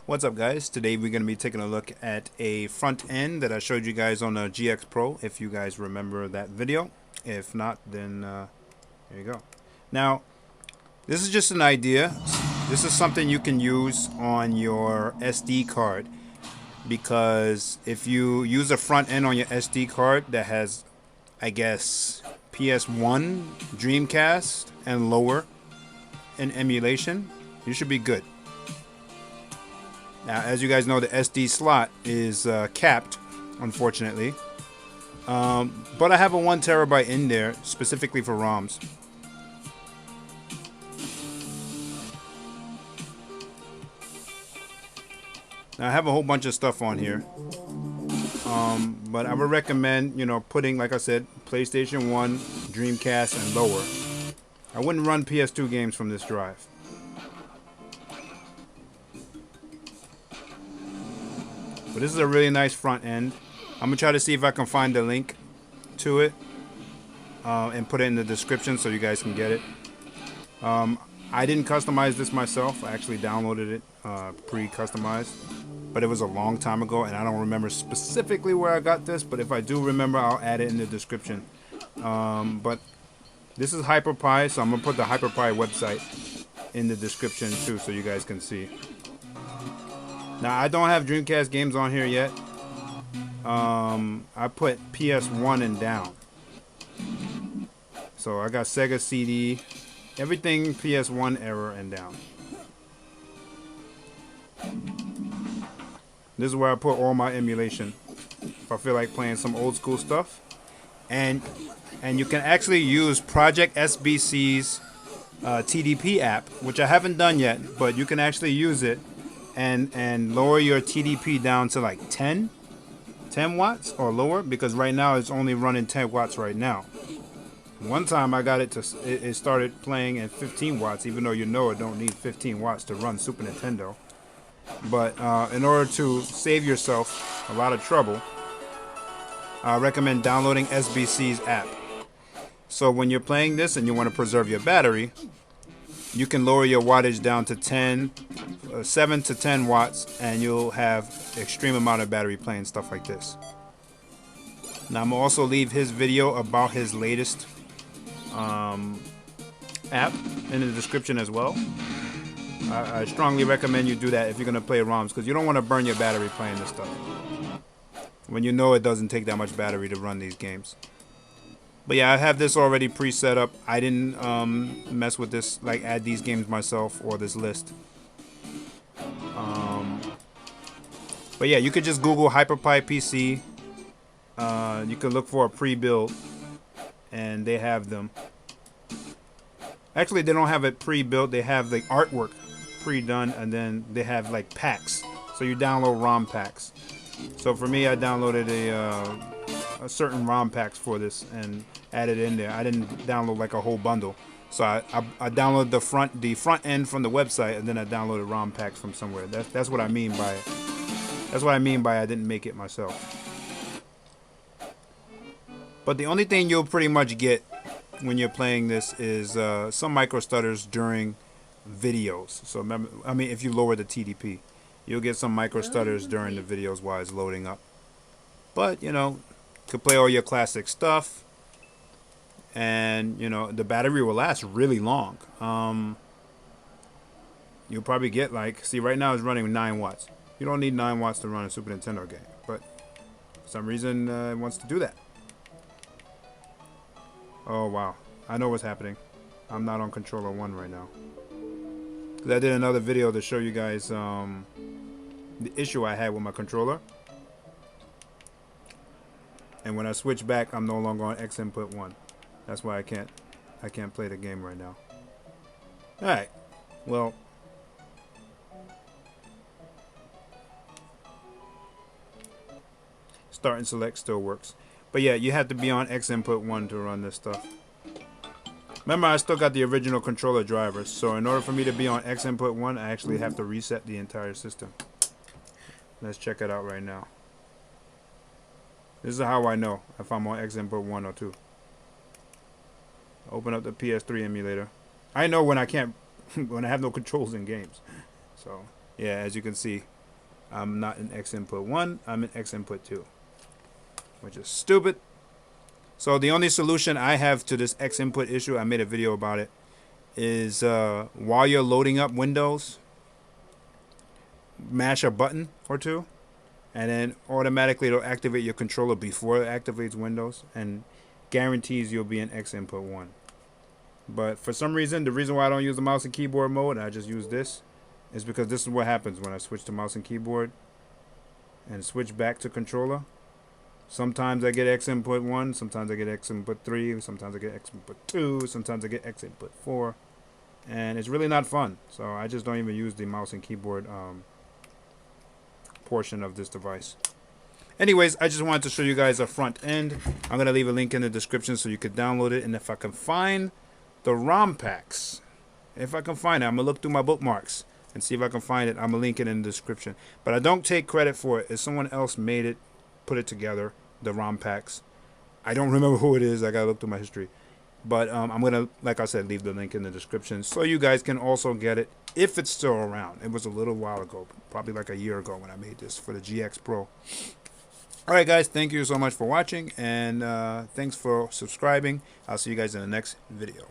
What's up, guys? Today we're going to be taking a look at a front end that I showed you guys on the GX Pro, if you guys remember that video. If not, then there you go. Now, this is just an idea. This is something you can use on your SD card, because if you use a front end on your SD card that has, I guess, PS1, Dreamcast, and lower in emulation, you should be good. Now, as you guys know, the SD slot is capped, unfortunately. But I have a 1 terabyte in there specifically for ROMs. Now, I have a whole bunch of stuff on here. But I would recommend, putting, like I said, PlayStation 1, Dreamcast, and lower. I wouldn't run PS2 games from this drive. But this is a really nice front end. I'm gonna try to see if I can find the link to it and put it in the description so you guys can get it. I didn't customize this myself. I actually downloaded it pre-customized, but it was a long time ago and I don't remember specifically where I got this, but if I do remember, I'll add it in the description. But this is Hyperpie, so I'm gonna put the Hyperpie website in the description too so you guys can see. Now, I don't have Dreamcast games on here yet. I put PS1 and down. So I got Sega CD, everything PS1 era and down. This is where I put all my emulation if I feel like playing some old school stuff. And you can actually use Project SBC's TDP app, which I haven't done yet, but you can actually use it and lower your TDP down to like 10 watts or lower, because right now it's only running 10 watts right now. One time I got it to, it started playing at 15 watts, even though it don't need 15 watts to run Super Nintendo. But in order to save yourself a lot of trouble, I recommend downloading SBC's app. So when you're playing this and you want to preserve your battery, you can lower your wattage down to 7 to 10 watts, and you'll have extreme amount of battery playing stuff like this. Now, I'm gonna also leave his video about his latest app in the description as well. I strongly recommend you do that if you're gonna play ROMs, because you don't want to burn your battery playing this stuff when you know it doesn't take that much battery to run these games. But yeah, I have this already pre-set up. I didn't mess with this, like add these games myself or this list. But yeah, you could just Google Hyperpie PC. You could look for a pre-build, and they have them. Actually, they don't have it pre-built. They have the artwork pre-done, and then they have like packs. So you download ROM packs. So for me, I downloaded a certain ROM packs for this and added in there. I didn't download like a whole bundle. So I downloaded the front end from the website, and then I downloaded ROM packs from somewhere. That's what I mean by it. That's what I mean by I didn't make it myself. But the only thing you'll pretty much get when you're playing this is some micro stutters during videos. So remember, I mean, if you lower the TDP, you'll get some micro stutters during the videos while it's loading up. But you could play all your classic stuff, and the battery will last really long. You'll probably get like, see, right now it's running 9 watts. You don't need 9 watts to run a Super Nintendo game, but for some reason it wants to do that. Oh wow, I know what's happening. I'm not on controller 1 right now, because I did another video to show you guys the issue I had with my controller. And when I switch back, I'm no longer on X input 1. That's why I can't play the game right now. Alright, well, start and select still works. But yeah, you have to be on X input 1 to run this stuff. Remember, I still got the original controller drivers, so in order for me to be on X input 1, I actually have to reset the entire system. Let's check it out right now. This is how I know if I'm on X input 1 or 2. Open up the PS3 emulator. I know when I can't, when I have no controls in games. So yeah, as you can see, I'm not in X input 1, I'm in X input 2, which is stupid. So the only solution I have to this X input issue, I made a video about it, is while you're loading up Windows, mash a button or two, and then automatically it'll activate your controller before it activates Windows, and guarantees you'll be in X input 1. But for some reason, the reason why I don't use the mouse and keyboard mode, and I just use this, is because this is what happens when I switch to mouse and keyboard and switch back to controller. Sometimes I get X input 1, sometimes I get X input 3, sometimes I get X input 2, sometimes I get X input 4, and it's really not fun. So I just don't even use the mouse and keyboard portion of this device. Anyways, I just wanted to show you guys a front end. I'm going to leave a link in the description so you could download it, and if I can find the ROM packs, if I can find it, I'm going to look through my bookmarks and see if I can find it. I'm going to link it in the description. But I don't take credit for it. If someone else made it, put it together, the ROM packs. I don't remember who it is. I gotta look through my history. But I'm gonna, like I said, leave the link in the description so you guys can also get it if it's still around. It was a little while ago, probably like a year ago when I made this for the GX Pro. Alright guys, thank you so much for watching, and thanks for subscribing. I'll see you guys in the next video.